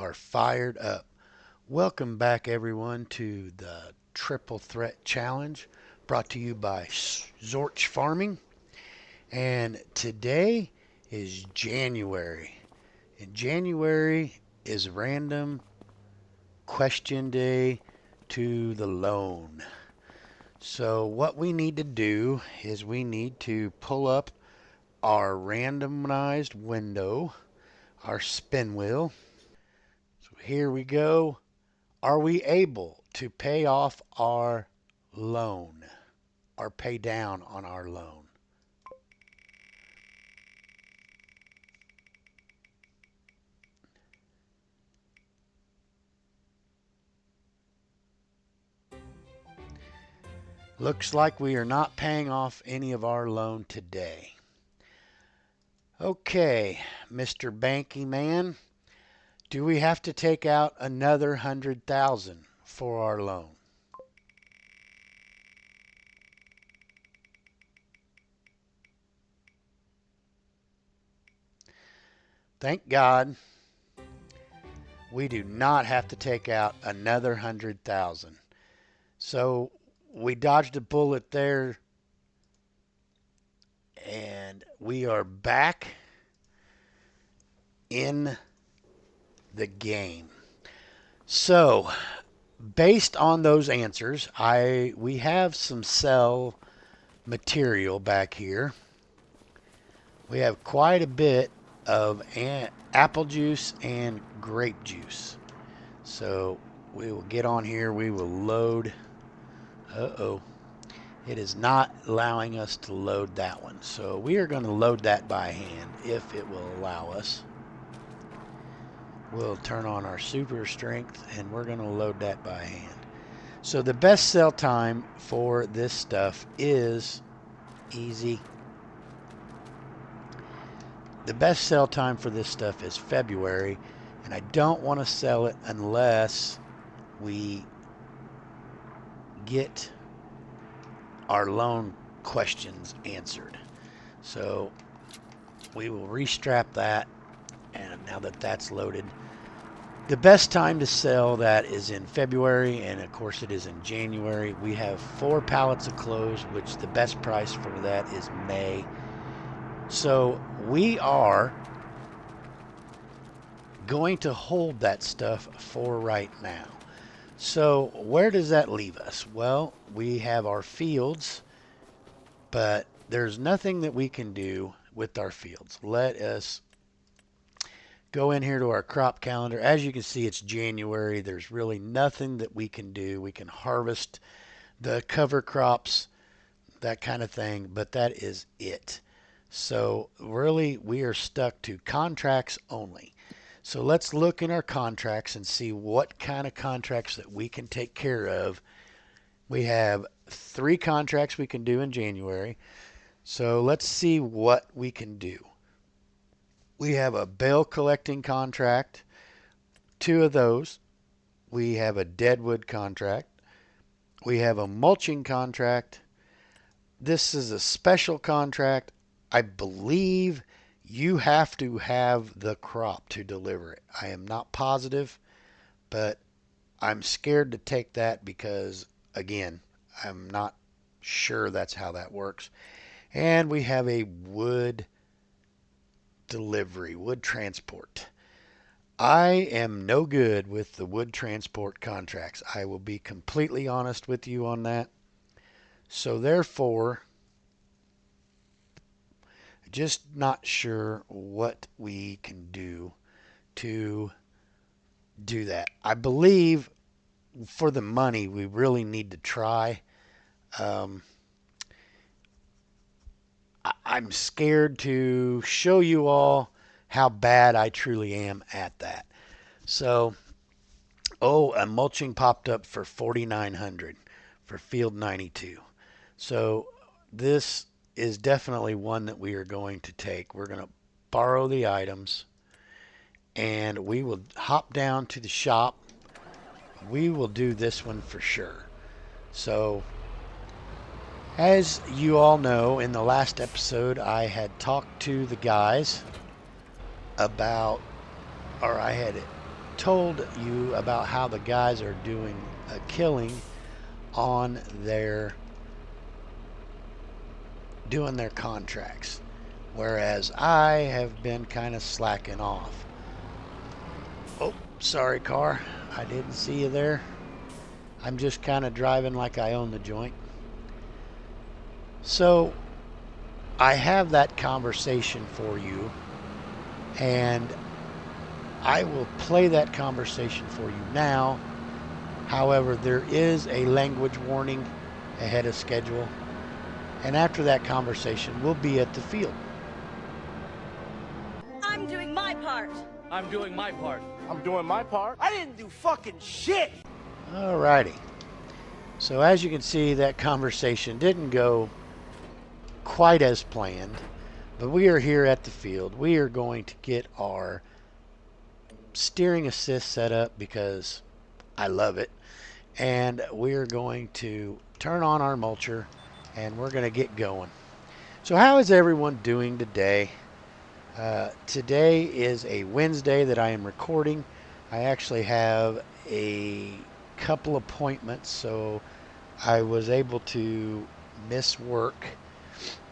are fired up. Welcome back, everyone, to the Triple Threat Challenge brought to you by Zorch Farming. And today is January. And January is random question day to the loan. So, what we need to do is we need to pull up our randomized window, our spin wheel. So, here we go. Are we able to pay off our loan or pay down on our loan? Looks like we are not paying off any of our loan today. Okay, Mr. Banky Man, do we have to take out another 100,000 for our loan? Thank God we do not have to take out another 100,000. So we dodged a bullet there, and we are back in the game. So, based on those answers, we have some sell material back here. We have quite a bit of apple juice and grape juice. So we will get on here. We will load. Uh-oh. It is not allowing us to load that one. So we are going to load that by hand if it will allow us. We'll turn on our super strength and we're going to load that by hand. So the best sell time for this stuff is easy. The best sell time for this stuff is February, and I don't want to sell it unless we get our loan questions answered. So we will restrap that, and now that that's loaded, the best time to sell that is in February, and of course it is in January. We have 4 pallets of clothes, which the best price for that is May. So we are going to hold that stuff for right now. So where does that leave us? Well, we have our fields, but there's nothing that we can do with our fields. Let us go in here to our crop calendar. As you can see, it's January. There's really nothing that we can do. We can harvest the cover crops, that kind of thing, but that is it. So really, we are stuck to contracts only. So let's look in our contracts and see what kind of contracts that we can take care of. We have 3 contracts we can do in January. So let's see what we can do. We have a bale collecting contract, 2 of those. We have a deadwood contract. We have a mulching contract. This is a special contract. I believe you have to have the crop to deliver it. I am not positive, but I'm scared to take that because, again, I'm not sure that's how that works. And we have a wood delivery, wood transport. I am no good with the wood transport contracts. I will be completely honest with you on that. So therefore, just not sure what we can do to do that. I believe for the money, we really need to try. I'm scared to show you all how bad I truly am at that. So, a mulching popped up for 4,900 for field 92. So this is definitely one that we are going to take. We're going to borrow the items and we will hop down to the shop. We will do this one for sure. So as you all know, in the last episode, I had talked to the guys about, or I had told you about how the guys are doing a killing on their doing their contracts, whereas I have been kind of slacking off. Oh, sorry, car. I didn't see you there. I'm just kind of driving like I own the joint. So I have that conversation for you, and I will play that conversation for you now. However, there is a language warning ahead of schedule, and after that conversation, we'll be at the field. I'm doing my part. I'm doing my part. I'm doing my part. I didn't do fucking shit. Alrighty. So as you can see, that conversation didn't go quite as planned, but we are here at the field. We are going to get our steering assist set up because I love it. And we're going to turn on our mulcher and we're going to get going. So how is everyone doing today? Today is a Wednesday that I am recording. I actually have a couple appointments, so I was able to miss work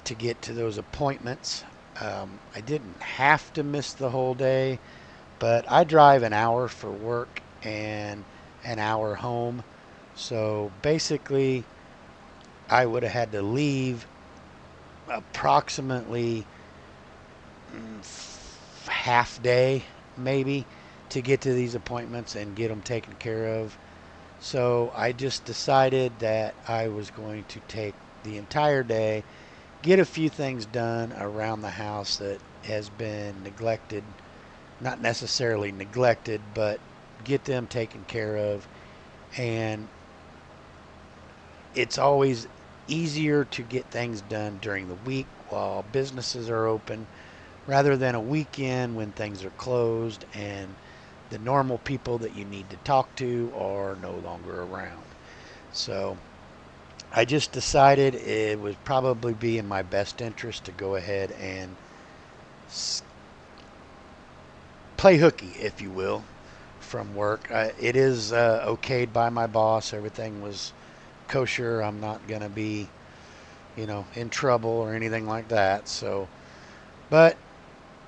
to get to those appointments. I didn't have to miss the whole day, but I drive an hour for work and an hour home. So basically, I would have had to leave approximately half day maybe to get to these appointments and get them taken care of. So I just decided that I was going to take the entire day, get a few things done around the house that has been neglected, not necessarily neglected, but get them taken care of. And it's always easier to get things done during the week while businesses are open rather than a weekend when things are closed and the normal people that you need to talk to are no longer around. So I just decided it would probably be in my best interest to go ahead and play hooky, if you will, from work. It is okayed by my boss. Everything was kosher. I'm not going to be, in trouble or anything like that. So, but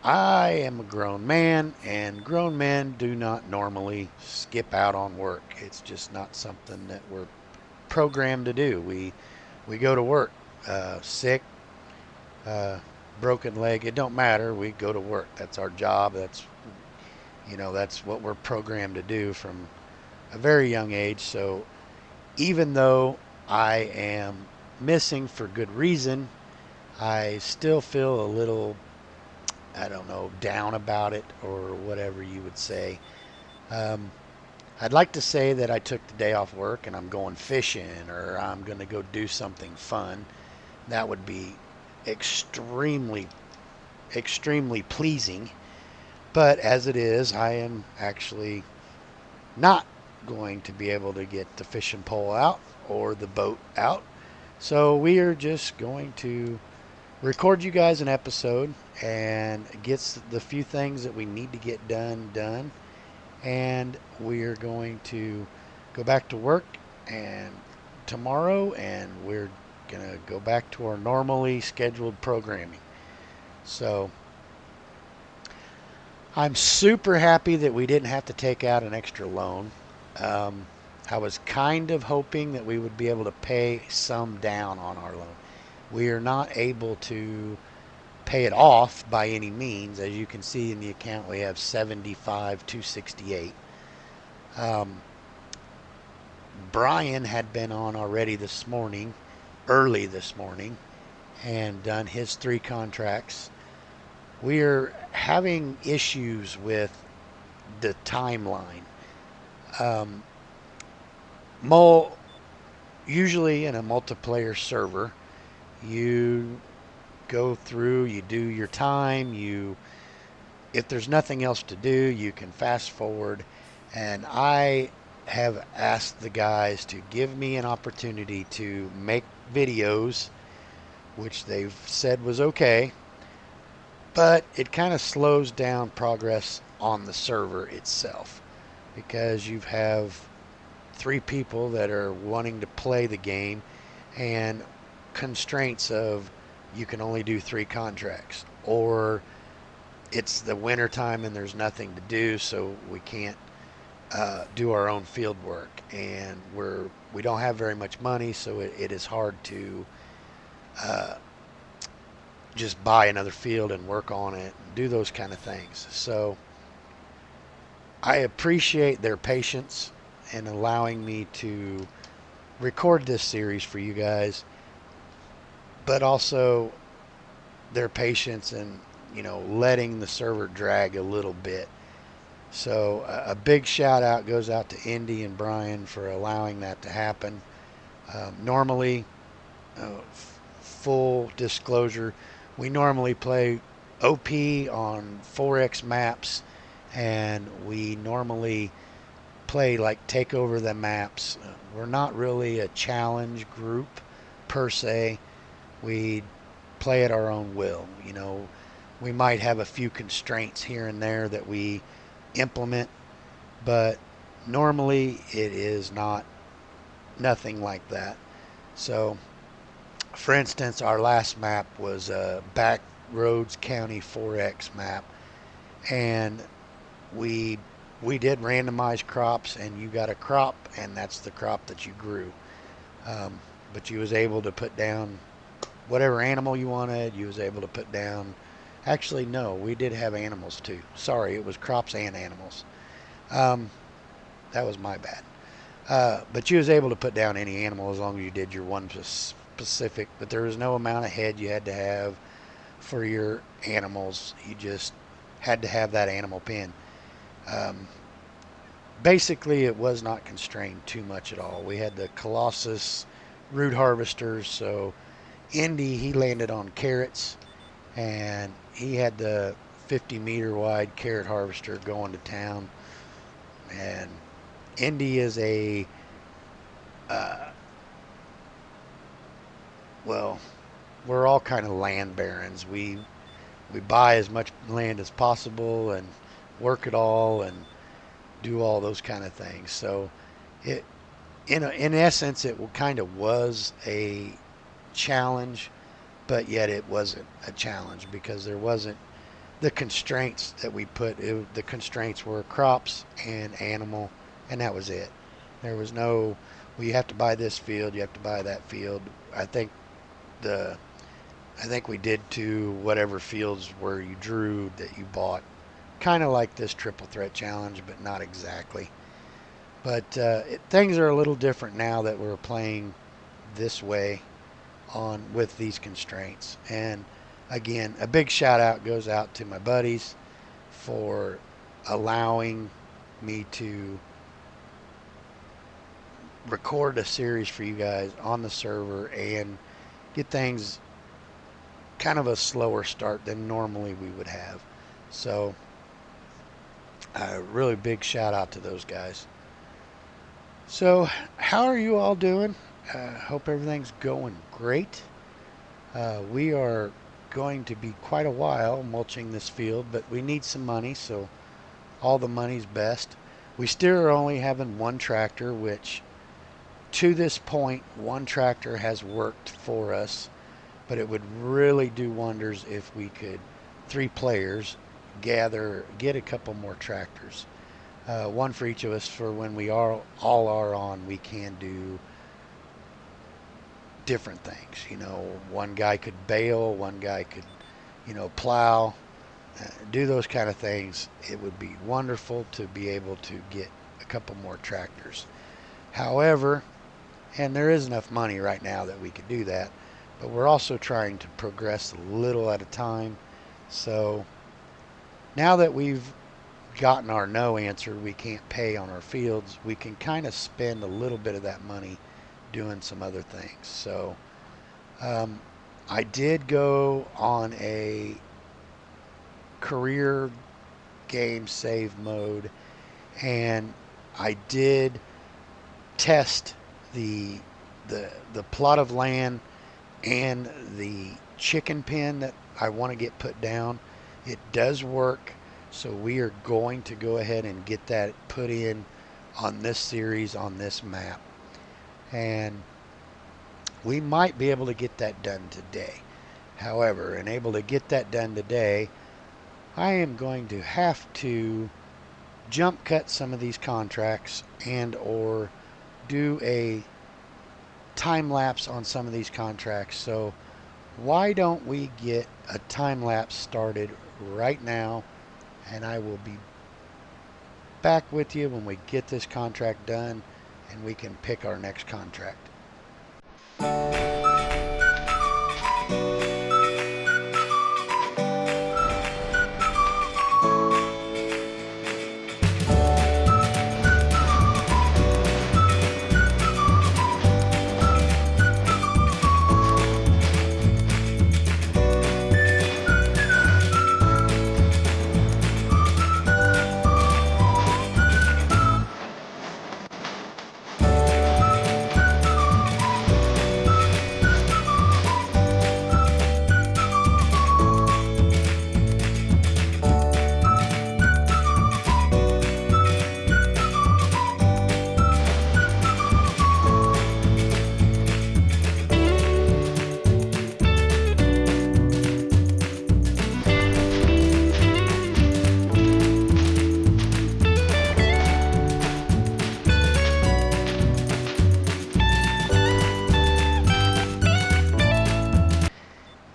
I am a grown man, and grown men do not normally skip out on work. It's just not something that we're programmed to do. We go to work, sick, broken leg. It don't matter. We go to work. That's our job. That's what we're programmed to do from a very young age. So even though I am missing for good reason, I still feel a little, I don't know, down about it or whatever you would say. I'd like to say that I took the day off work and I'm going fishing or I'm going to go do something fun. That would be extremely, extremely pleasing. But as it is, I am actually not going to be able to get the fishing pole out or the boat out. So we are just going to record you guys an episode and get the few things that we need to get done. And we are going to go back to work and tomorrow, and we're going to go back to our normally scheduled programming. So I'm super happy that we didn't have to take out an extra loan. I was kind of hoping that we would be able to pay some down on our loan. We are not able to pay it off by any means. As you can see in the account, we have $75,268. Brian had been on already this morning, early this morning, and done his 3 contracts. We're having issues with the timeline. Usually in a multiplayer server, you go through, you do your time, if there's nothing else to do, you can fast forward. And I have asked the guys to give me an opportunity to make videos, which they've said was okay, but it kind of slows down progress on the server itself. because you have three people that are wanting to play the game and constraints of you can only do three contracts, or it's the winter time and there's nothing to do, so we can't do our own field work, and we don't have very much money, so it is hard to uh, just buy another field and work on it and do those kind of things. So I appreciate their patience in allowing me to record this series for you guys, but also their patience and letting the server drag a little bit. So a big shout out goes out to Indy and Brian for allowing that to happen. Normally, full disclosure, we normally play OP on 4X maps, and we normally play like take over the maps. We're not really a challenge group per se. We play at our own will. We might have a few constraints here and there that we implement, but normally it is not nothing like that. So, for instance, our last map was a Back Roads County 4X map, and we we did randomized crops, and you got a crop, and that's the crop that you grew. Um, but you was able to put down whatever animal you wanted. You was able to put down. Actually, no, we did have animals too. Sorry, it was crops and animals. Um, that was my bad. But you was able to put down any animal as long as you did your one specific. But there was no amount of head you had to have for your animals. You just had to have that animal pin. Um, Basically, it was not constrained too much at all. We had the Colossus root harvesters. So Indy, he landed on carrots, and he had the 50-meter wide carrot harvester going to town. And Indy is a uh, well, we're all kind of land barons. We buy as much land as possible and work it all and do all those kind of things. So it in essence it kind of was a challenge, but yet it wasn't a challenge because there wasn't the constraints that we put. The constraints were crops and animal, and that was it. There was no, well, you have to buy this field, you have to buy that field. I think the I think we did to whatever fields where you drew that you bought, kind of like this triple threat challenge, but not exactly. But things are a little different now that we're playing this way on with these constraints. And again, a big shout out goes out to my buddies for allowing me to record a series for you guys on the server and get things kind of a slower start than normally we would have. So, a really big shout out to those guys. So, how are you all doing? Hope everything's going great. We are going to be quite a while mulching this field, but we need some money, so all the money's best. We still are only having one tractor, which to this point, one tractor has worked for us, but it would really do wonders if we could, three players, get a couple more tractors. One for each of us for when we all are on, we can do different things. One guy could bale, one guy could, plow, do those kind of things. It would be wonderful to be able to get a couple more tractors. However, and there is enough money right now that we could do that, but we're also trying to progress a little at a time. So now that we've gotten our no answer, we can't pay on our fields, we can kind of spend a little bit of that money doing some other things. So um, I did go on a career game save mode, and I did test the the plot of land and the chicken pen that I want to get put down. It does work. So we are going to go ahead and get that put in on this series on this map. And we might be able to get that done today. However, in able to get that done today, I am going to have to jump cut some of these contracts and or do a time lapse on some of these contracts. So why don't we get a time lapse started right now, and I will be back with you when we get this contract done and we can pick our next contract.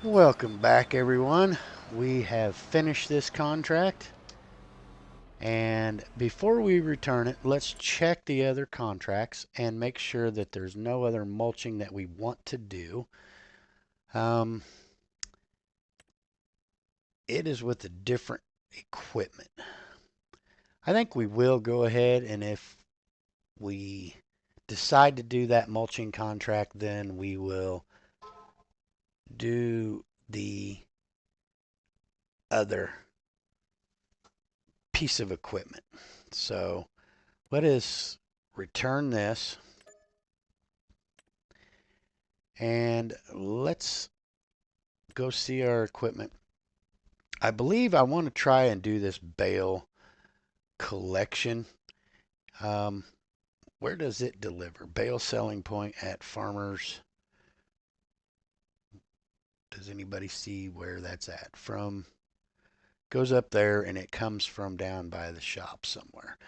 Welcome back, everyone. We have finished this contract, and before we return it, let's check the other contracts and make sure that there's no other mulching that we want to do. It is with a different equipment. I think we will go ahead, and if we decide to do that mulching contract, then we will do the other piece of equipment. So let us return this, and let's go see our equipment. I believe I want to try and do this bale collection. Where does it deliver? Bale selling point at farmers. Does anybody see where that's at? From goes up there, and it comes from down by the shop somewhere.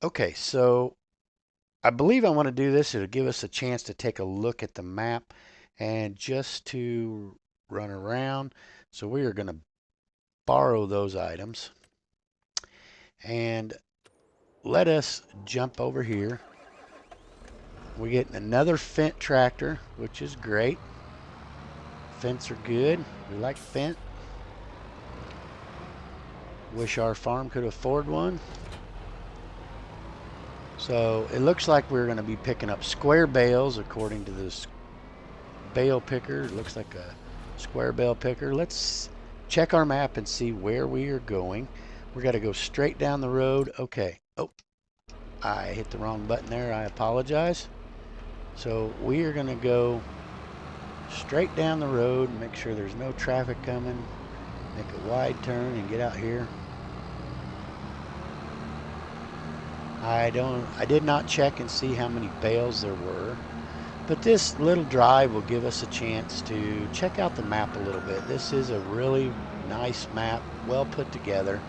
Okay, so I believe I want to do this. It'll give us a chance to take a look at the map and just to run around. So we are going to borrow those items, and let us jump over here. We're getting another Fendt tractor, which is great. Fendts are good. We like Fendt. Wish our farm could afford one. So it looks like we're going to be picking up square bales according to this bale picker. It looks like a square bale picker. Let's check our map and see where we are going. We got to go straight down the road. Okay. Oh, I hit the wrong button there. I apologize. So we are going to go straight down the road, make sure there's no traffic coming, make a wide turn and get out here. I did not check and see how many bales there were, but this little drive will give us a chance to check out the map a little bit. This is a really nice map, well put together.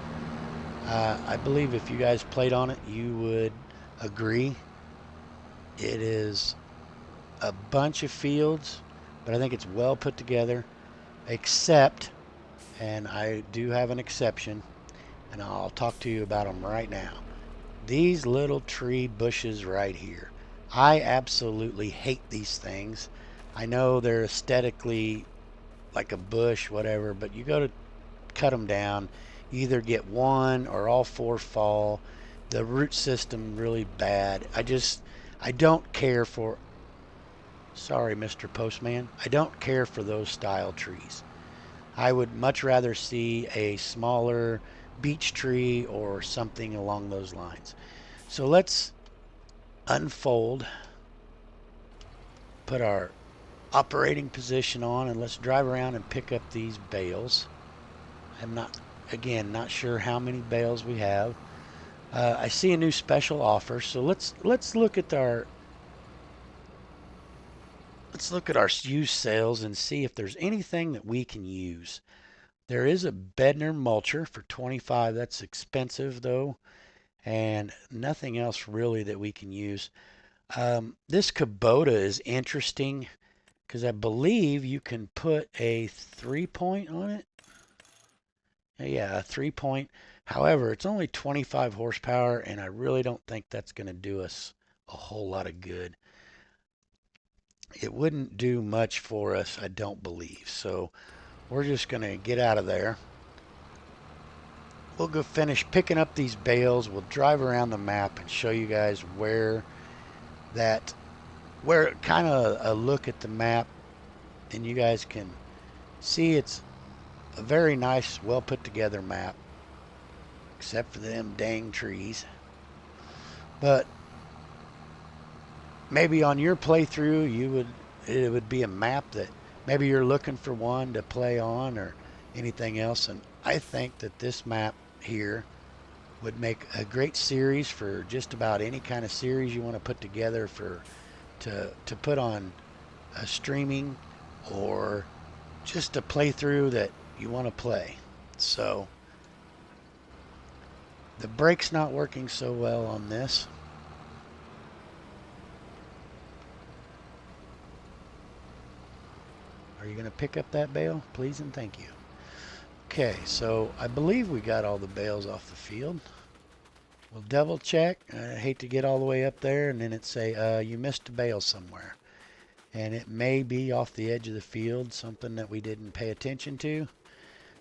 I believe if you guys played on it, you would agree. It is a bunch of fields, but I think it's well put together, except, and I do have an exception, and I'll talk to you about them right now. These little tree bushes right here. I absolutely hate these things. I know they're aesthetically like a bush, whatever, but you go to cut them down, you either get one or all four fall. The root system really bad. I don't care for, sorry, Mr. Postman, I don't care for those style trees. I would much rather see a smaller beech tree or something along those lines. So let's unfold, put our operating position on, and let's drive around and pick up these bales. I'm not Again, not sure how many bales we have. I see a new special offer, so let's look at our used sales and see if there's anything that we can use. There is a Bedner mulcher for 25. That's expensive though, and nothing else really that we can use. This Kubota is interesting because I believe you can put a 3-point on it. Yeah, a 3-point. However, it's only 25 horsepower, and I really don't think that's going to do us a whole lot of good. It wouldn't do much for us, I don't believe. So we're just going to get out of there. We'll go finish picking up these bales. We'll drive around the map and show you guys where kind of a look at the map, and you guys can see it's a very nice, well put together map, except for them dang trees. But maybe on your playthrough, it would be a map that maybe you're looking for one to play on or anything else. And I think that this map here would make a great series for just about any kind of series you want to put together to put on a streaming or just a playthrough that you want to play. So the brake's not working so well on this. Are you going to pick up that bale? Please and thank you. Okay, so I believe we got all the bales off the field. We'll double check. I hate to get all the way up there and then it say, you missed a bale somewhere. And it may be off the edge of the field, something that we didn't pay attention to.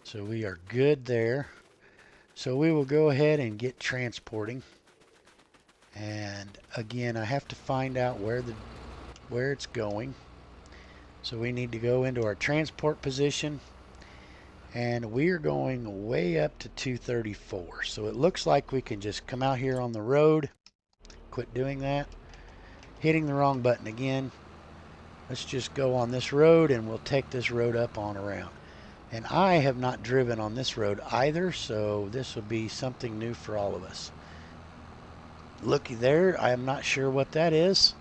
So we are good there. So we will go ahead and get transporting. And again, I have to find out where it's going. So we need to go into our transport position, and we are going way up to 234. So it looks like we can just come out here on the road. Quit doing that. Hitting the wrong button again. Let's just go on this road, and we'll take this road up on around. And I have not driven on this road either, so this will be something new for all of us. Looky there, I am not sure what that is.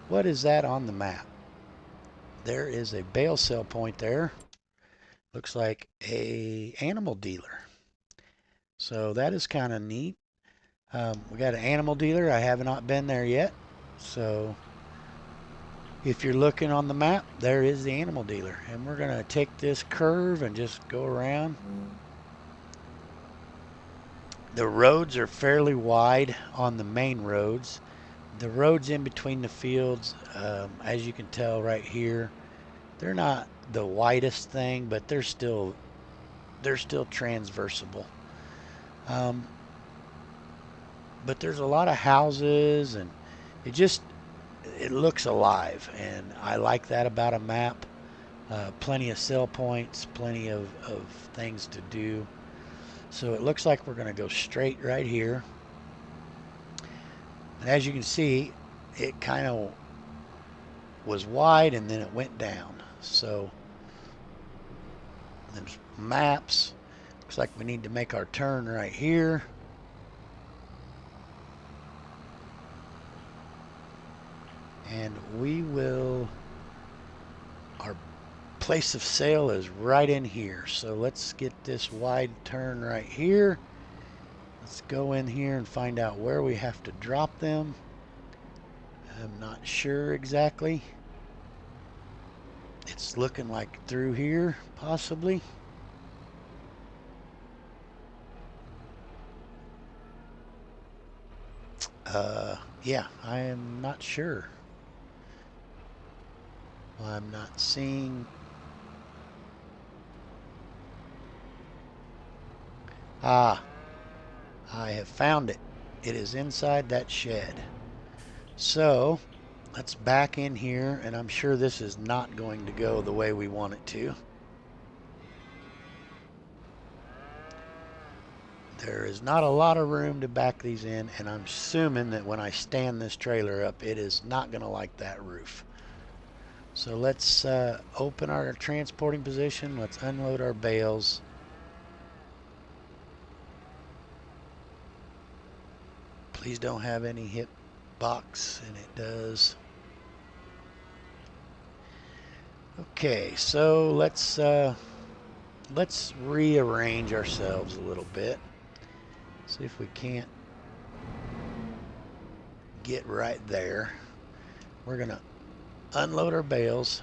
What is that on the map? There is a bale sale point there. Looks like a animal dealer. So that is kind of neat. We got an animal dealer. I have not been there yet. So if you're looking on the map, there is the animal dealer. And we're going to take this curve and just go around. The roads are fairly wide on the main roads. The roads in between the fields, as you can tell right here, they're not the widest thing, but they're still transversable. But there's a lot of houses, and it looks alive, and I like that about a map. Plenty of sell points, plenty of things to do. So it looks like we're going to go straight right here. And as you can see, it kind of was wide and then it went down. So there's maps. Looks like we need to make our turn right here. And our place of sale is right in here. So let's get this wide turn right here. Let's go in here and find out where we have to drop them. I'm not sure exactly. It's looking like through here, possibly. Yeah, I am not sure. I'm not seeing. Ah, I have found it. It is inside that shed. So let's back in here, and I'm sure this is not going to go the way we want it to. There is not a lot of room to back these in, and I'm assuming that when I stand this trailer up, it is not going to like that roof. So let's open our transporting position. Let's unload our bales. Please don't have any hit box, and it does. Okay, so let's rearrange ourselves a little bit. See if we can't get right there. We're gonna unload our bales,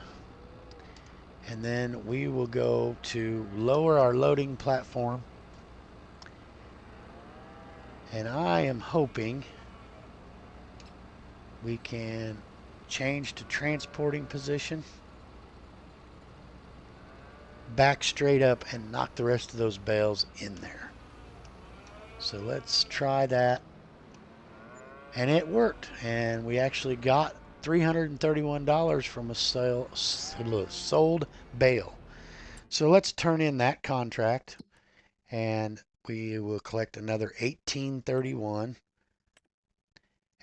and then we will go to lower our loading platform. And I am hoping we can change to transporting position, back straight up, and knock the rest of those bales in there. So let's try that. And it worked. And we actually got $331 from a sold bale. So let's turn in that contract, and we will collect another $18.31.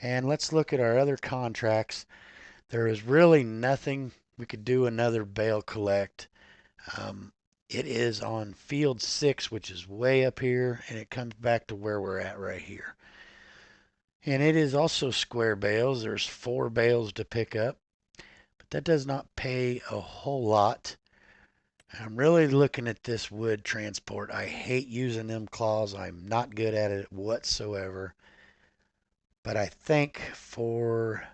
And let's look at our other contracts. There is really nothing we could do another bale collect. It is on field 6, which is way up here, and it comes back to where we're at right here. And it is also square bales. There's 4 bales to pick up, but that does not pay a whole lot. I'm really looking at this wood transport. I hate using them claws. I'm not good at it whatsoever. But I think for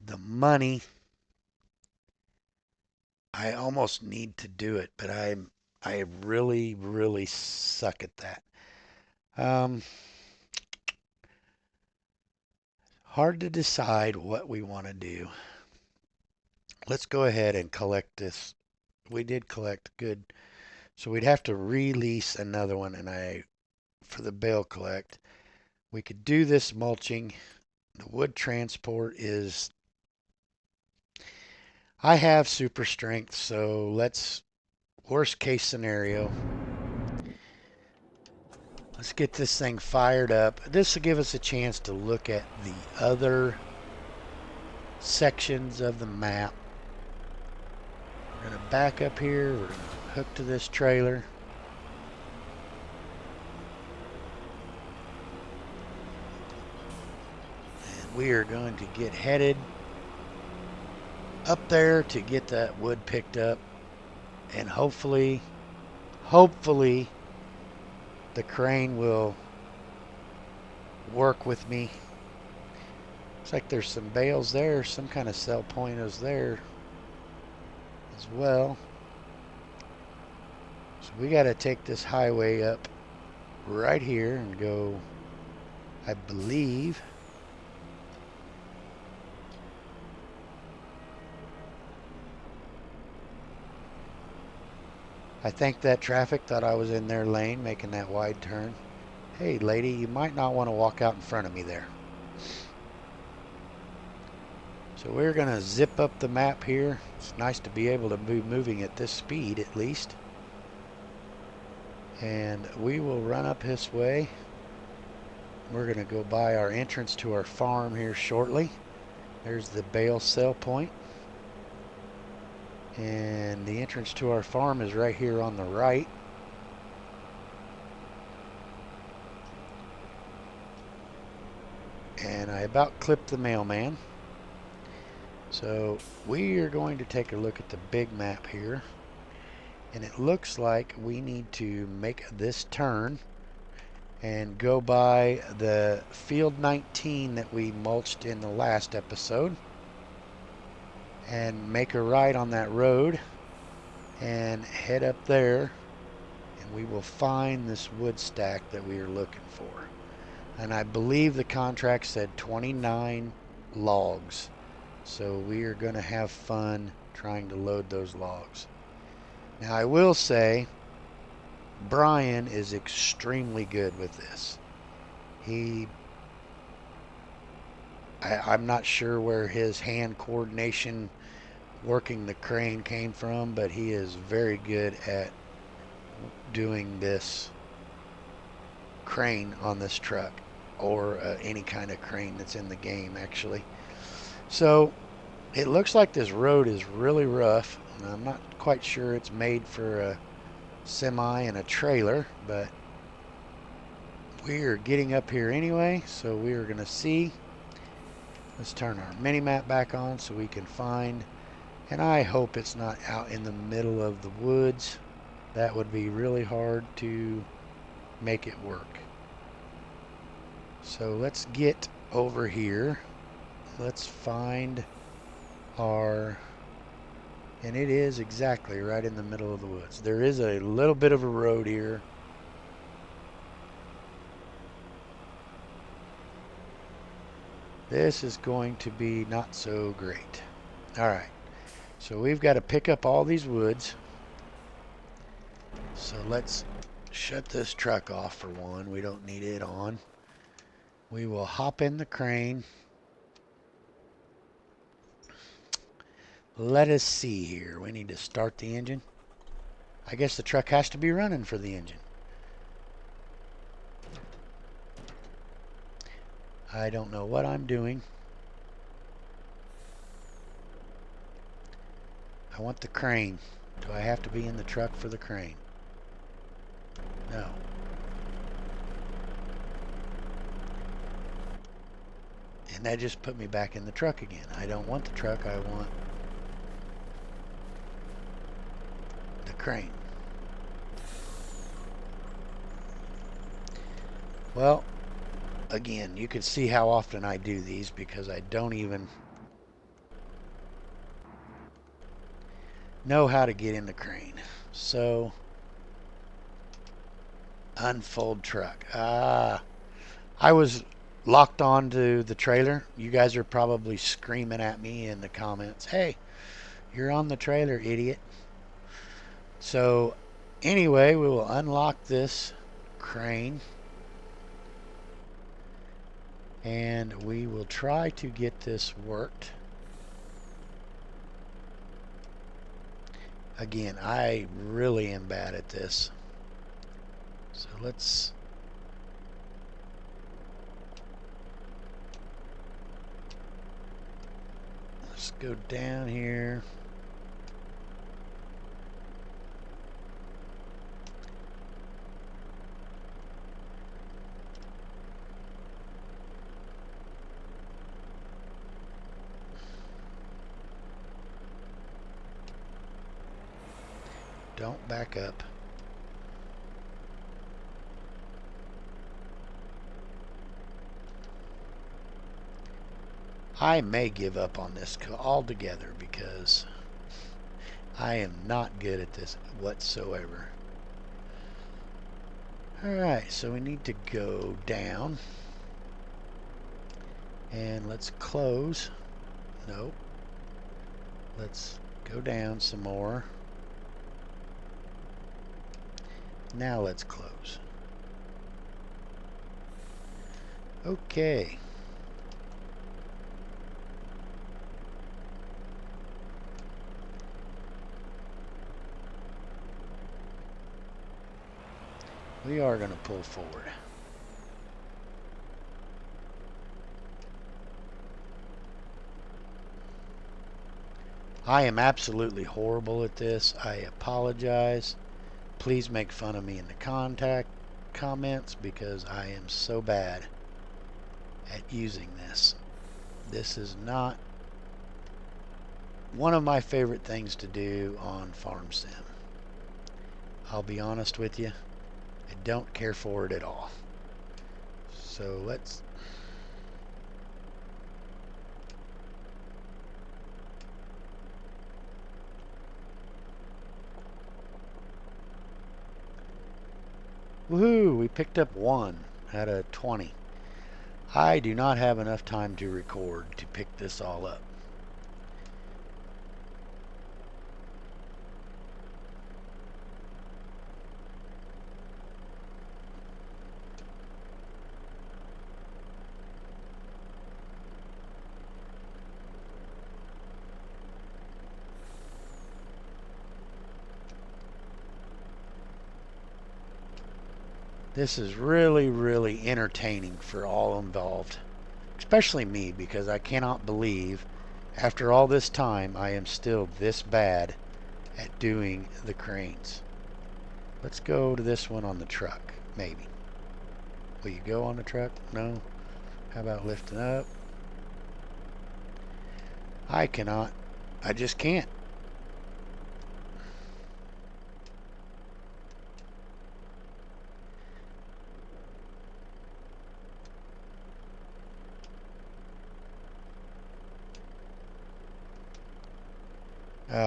the money, I almost need to do it, but I really, really suck at that. Hard to decide what we want to do. Let's go ahead and collect this. We did collect good. So we'd have to release another one, and for the bale collect, we could do this mulching. The wood transport is, I have super strength, so worst case scenario, let's get this thing fired up. This will give us a chance to look at the other sections of the map. We're going to back up here. We're going to hook to this trailer. And we are going to get headed up there to get that wood picked up. And hopefully, the crane will work with me. Looks like there's some bales there. Some kind of sell point is there as well. So we got to take this highway up right here and go, I believe, I think that traffic thought I was in their lane making that wide turn. Hey lady, you might not want to walk out in front of me there. So we're going to zip up the map here. It's nice to be able to be moving at this speed at least. And we will run up this way. We're going to go by our entrance to our farm here shortly. There's the bale sell point. And the entrance to our farm is right here on the right. And I about clipped the mailman. So we are going to take a look at the big map here. And it looks like we need to make this turn and go by the field 19 that we mulched in the last episode. And make a right on that road and head up there, and we will find this wood stack that we are looking for. And I believe the contract said 29 logs, so we are going to have fun trying to load those logs. Now I will say Brian is extremely good with this. I'm not sure where his hand coordination working the crane came from, but he is very good at doing this crane on this truck, or any kind of crane that's in the game actually. So it looks like this road is really rough, and I'm not quite sure it's made for a semi and a trailer, but We're getting up here anyway, so we are going to see. Let's turn our mini map back on so we can find, and I hope it's not out in the middle of the woods. That would be really hard to make it work. So let's get over here. Let's find our, and it is exactly right in the middle of the woods. There is a little bit of a road here. This is going to be not so great. All right, so we've got to pick up all these woods. So let's shut this truck off for one. We don't need it on. We will hop in the crane. Let us see here. We need to start the engine. I guess the truck has to be running for the engine. I don't know what I'm doing. I want the crane. Do I have to be in the truck for the crane? No. And that just put me back in the truck again. I don't want the truck. I want the crane. Well, again, you can see how often I do these because I don't even know how to get in the crane. So, unfold truck. I was locked onto the trailer. You guys are probably screaming at me in the comments, hey, you're on the trailer, idiot. So, anyway, we will unlock this crane. And we will try to get this worked. Again, I really am bad at this. So let's go down here. Don't back up. I may give up on this altogether because I am not good at this whatsoever. Alright, so we need to go down. And let's close. Nope. Let's go down some more. Now let's close. Okay. We are going to pull forward. I am absolutely horrible at this. I apologize. Please make fun of me in the comments because I am so bad at using this. This is not one of my favorite things to do on Farm Sim. I'll be honest with you. I don't care for it at all. So let's woohoo, we picked up 1 out of 20. I do not have enough time to record to pick this all up. This is really, really entertaining for all involved, especially me, because I cannot believe after all this time I am still this bad at doing the cranes. Let's go to this one on the truck, maybe. Will you go on the truck? No. How about lifting up? I cannot. I just can't.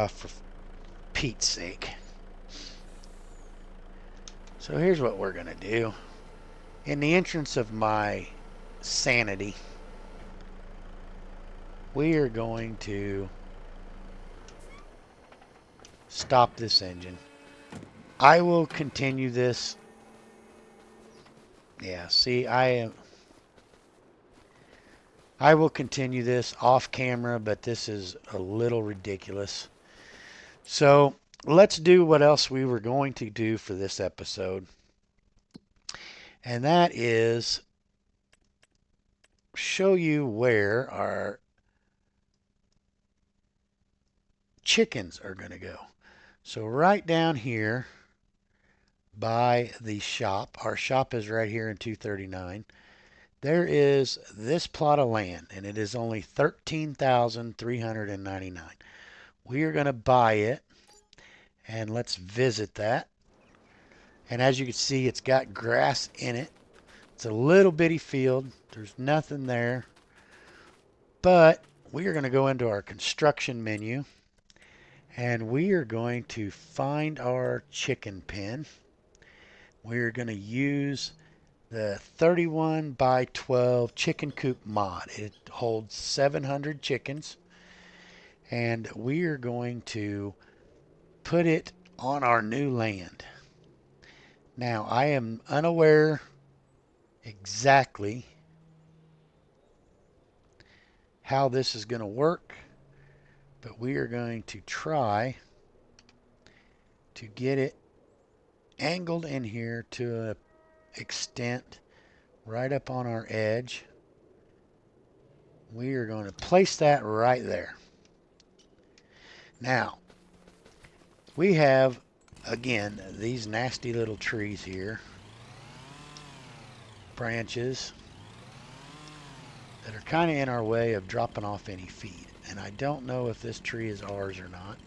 For Pete's sake. So here's what we're going to do. In the entrance of my sanity, we are going to stop this engine. I will continue this. Yeah, see, I will continue this off camera, but this is a little ridiculous. So let's do what else we were going to do for this episode. And that is show you where our chickens are going to go. So right down here by the shop, our shop is right here in 239. There is this plot of land, and it is only $13,399. We are going to buy it, and let's visit that. And as you can see, it's got grass in it. It's a little bitty field. There's nothing there. But we are going to go into our construction menu, and we are going to find our chicken pen. We're going to use the 31 by 12 chicken coop mod. It holds 700 chickens, and we are going to put it on our new land. Now, I am unaware exactly how this is going to work, but we are going to try to get it angled in here to an extent right up on our edge. We are going to place that right there. Now, we have, again, these nasty little trees here, branches that are kind of in our way of dropping off any feed. And I don't know if this tree is ours or not.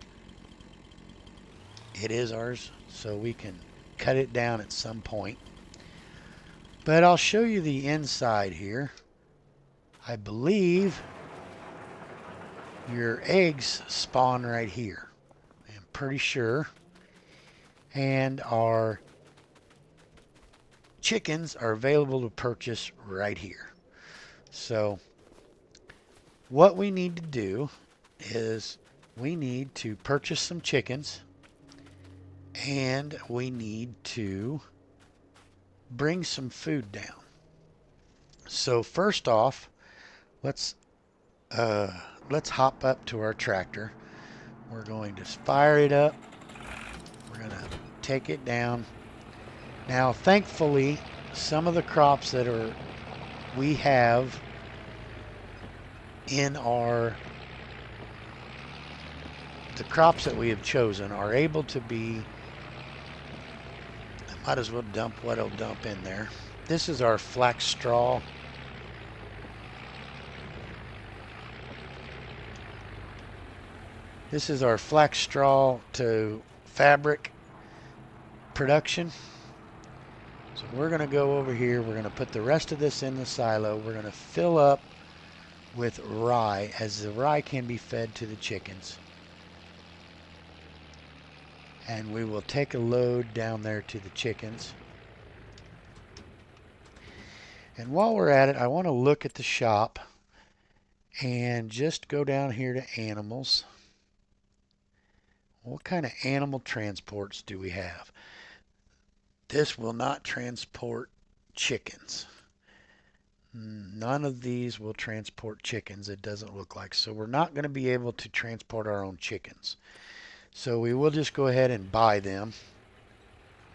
It is ours, so we can cut it down at some point. But I'll show you the inside here. I believe your eggs spawn right here. I'm pretty sure. And our chickens are available to purchase right here. So what we need to do is we need to purchase some chickens, and we need to bring some food down. So first off, let's hop up to our tractor. We're going to fire it up. We're going to take it down. Now, thankfully, some of the crops that we have in the crops that we have chosen are able to be, I might as well dump what I'll dump in there. This is our flax straw. This is our flax straw to fabric production. So we're going to go over here. We're going to put the rest of this in the silo. We're going to fill up with rye, as the rye can be fed to the chickens. And we will take a load down there to the chickens. And while we're at it, I want to look at the shop and just go down here to animals. What kind of animal transports do we have? This will not transport chickens. None of these will transport chickens, it doesn't look like. So we're not going to be able to transport our own chickens. So we will just go ahead and buy them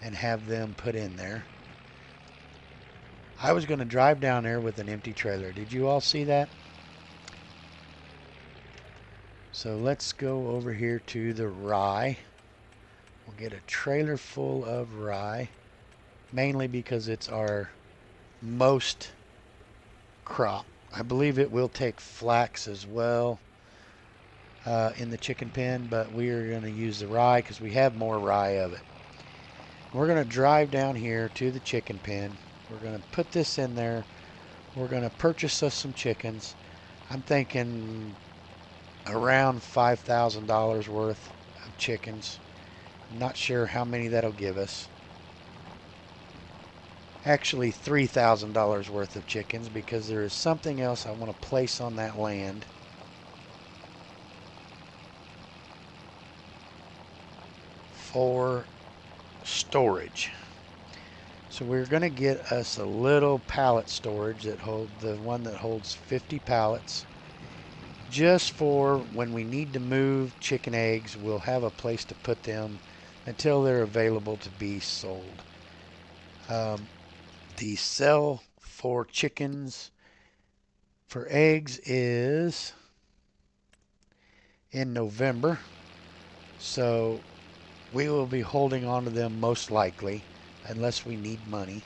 and have them put in there. I was going to drive down there with an empty trailer. Did you all see that? So let's go over here to the rye. We'll get a trailer full of rye, mainly because it's our most crop. I believe it will take flax as well in the chicken pen, but we are going to use the rye because we have more rye of it. We're going to drive down here to the chicken pen. We're going to put this in there. We're going to purchase us some chickens. I'm thinking around $5,000 worth of chickens. I'm not sure how many that'll give us. Actually, $3,000 worth of chickens, because there is something else I want to place on that land. For storage. So we're going to get us a little pallet storage that the one that holds 50 pallets. Just for when we need to move chicken eggs, we'll have a place to put them until they're available to be sold. The sell for chickens for eggs is in November. So we will be holding on to them most likely, unless we need money,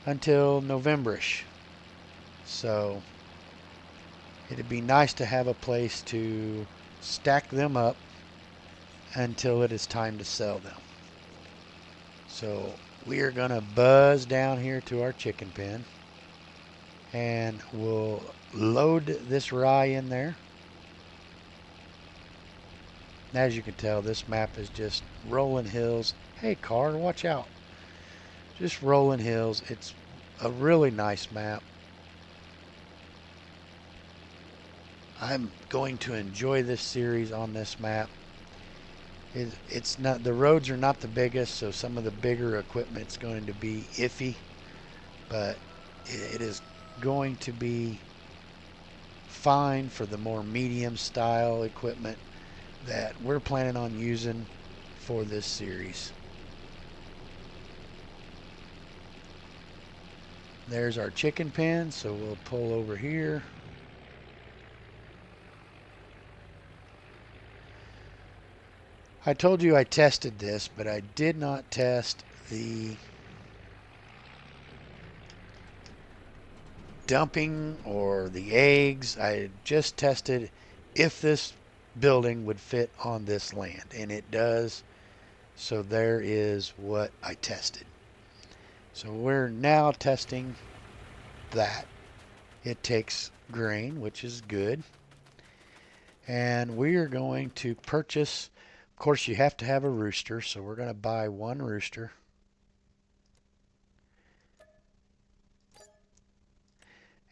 until Novemberish. So it'd be nice to have a place to stack them up until it is time to sell them. So we are going to buzz down here to our chicken pen, and we'll load this rye in there. As you can tell, this map is just rolling hills. Hey, car, watch out. Just rolling hills. It's a really nice map. I'm going to enjoy this series on this map. It's not, the roads are not the biggest, so some of the bigger equipment's going to be iffy, but it is going to be fine for the more medium style equipment that we're planning on using for this series. There's our chicken pen, so we'll pull over here. I told you I tested this, but I did not test the dumping or the eggs. I just tested if this building would fit on this land, and it does. So there is what I tested. So we're now testing that. It takes grain, which is good. And we are going to purchase, of course you have to have a rooster, so we're going to buy one rooster.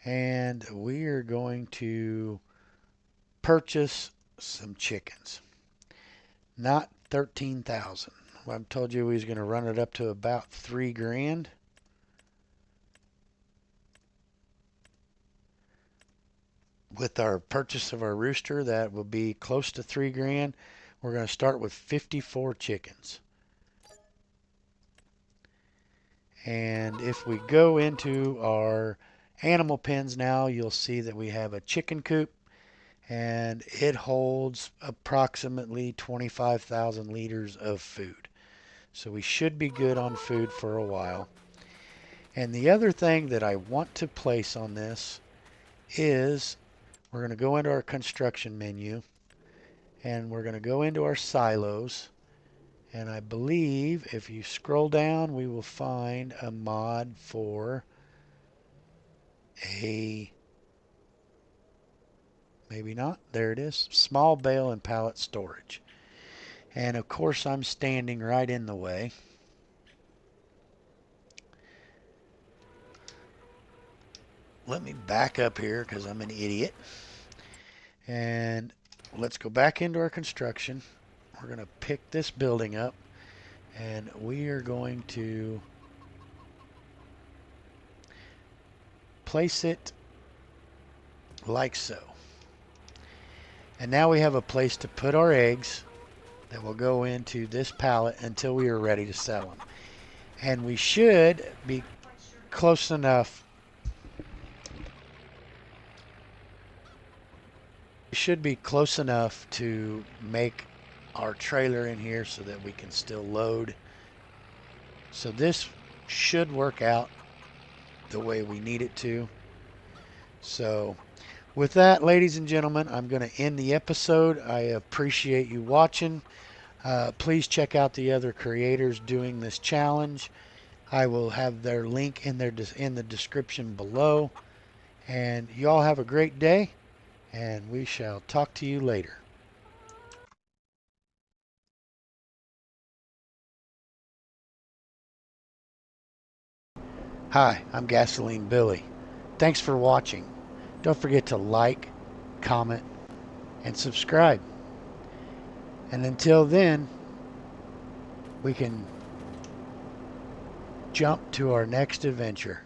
And we are going to purchase some chickens. Not 13,000. I told you we was going to run it up to about $3,000. With our purchase of our rooster, that will be close to $3,000. We're going to start with 54 chickens. And if we go into our animal pens now, you'll see that we have a chicken coop, and it holds approximately 25,000 liters of food. So we should be good on food for a while. And the other thing that I want to place on this is we're going to go into our construction menu, and we're going to go into our silos. And I believe if you scroll down, we will find a mod for maybe not, there it is, small bale and pallet storage. And of course I'm standing right in the way. Let me back up here because I'm an idiot. And let's go back into our construction. We're going to pick this building up, and we are going to place it like so. And now we have a place to put our eggs that will go into this pallet until we are ready to sell them. And we should be close enough. We should be close enough to make our trailer in here so that we can still load. So this should work out the way we need it to. So with that, ladies and gentlemen, I'm going to end the episode. I appreciate you watching. Please check out the other creators doing this challenge. I will have their link in the description below. And y'all have a great day, and we shall talk to you later. Hi, I'm Gasoline Billy. Thanks for watching. Don't forget to like, comment, and subscribe. And until then, we can jump to our next adventure.